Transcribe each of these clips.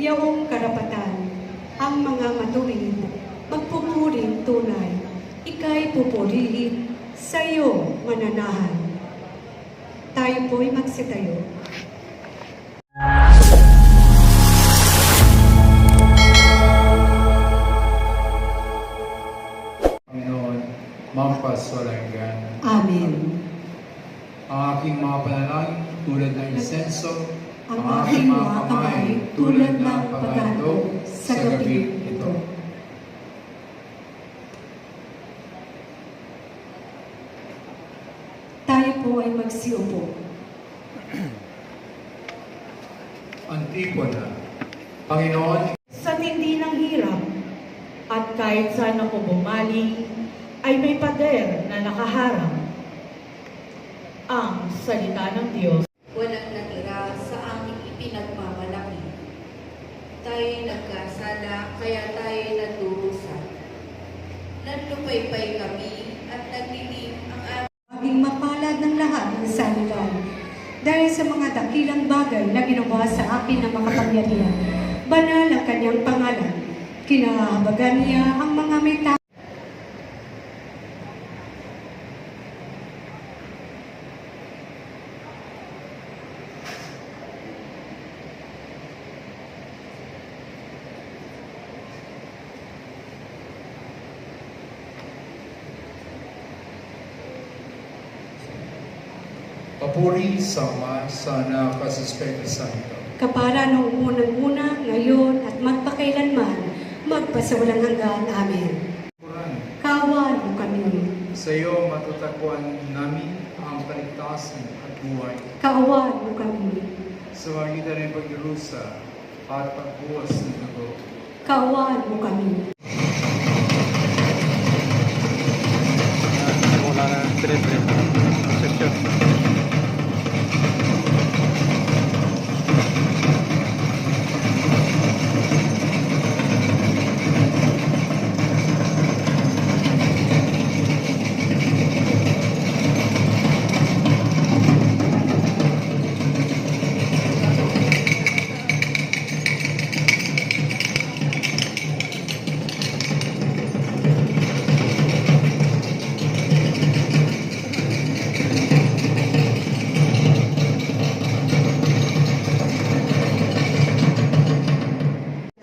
yaong karapatan, ang mga matuwid, magpupuring tunay, ika'y pupurihin, sa'yo mananahan. Tayo po'y magsitayo. Panginoon, mampasawalang gana. Amen. Ang aking mga panalangin tulad ng insenso, Ang aking mga kamay tulad ng paghandog sa gabi ito. Tayo po ay magsiupo. Antipona. Panginoon, Sa tindi ng hirap at kahit saan ako bumali, ay may pader na nakaharang. Ang salita ng Diyos. Walang natira sa aming ipinagmamalaki. Tayo'y nagkasala, kaya tayo'y nagdurusa. Nagtupaypay kami at naglilim ang aming Maging mapalad ng lahat ng sanligan. Dahil sa mga dakilang bagay na ginawa sa akin ng makapangyarihan, banal ang kanyang pangalan. Kinahabagan niya ang mga may tao. papuri sa Ama, sa Anak, at sa Espiritu Santo. Kapara noong unang-una, ngayon, at magpakailanman, magpasawalang hanggan. Amen. Quran, Kawan mo kami. sa iyo matutagpuan namin ang kaligtasan at buhay. Kaawan mo kami. Sa magitan ng pagdurusa at pagbuwas ng dugo. Kaawan mo kami. Simula na trip-trip section.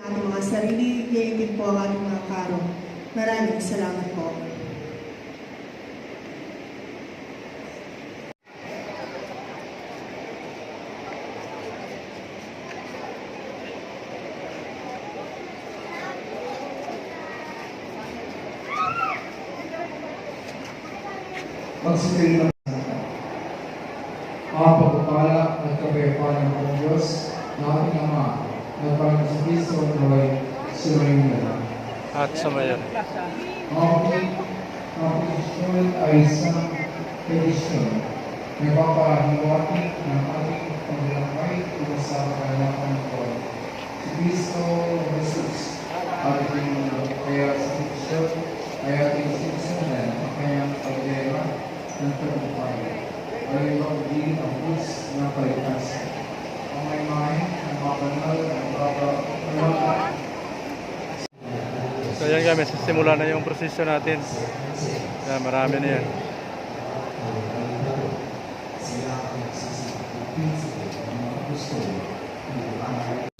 Ating mga sarili, iigit po ang ating mga karo. Maraming salamat po. Magsisilip ang pagpapala at kapayapaan ng Panginoon Diyos na ating Ama at Panginoon sa Kristo naway sumayin na. At sumayon. Ang posisyon ay isang pedisyon na papahiwati ng ating paglalakay kung sa kalalakan ng Lord. Si Kristo Jesus ating kaya sa pedisyon ay ating sinusundan ang kanyang pagdera ng tagumpay. Ay pagdiin ang bus ng kaligtasan. Ang may mahin, ang mapanal, ang baba, So yan kami, simula na yung prosesyon natin. Yan, marami na yan. sila ang gusto ng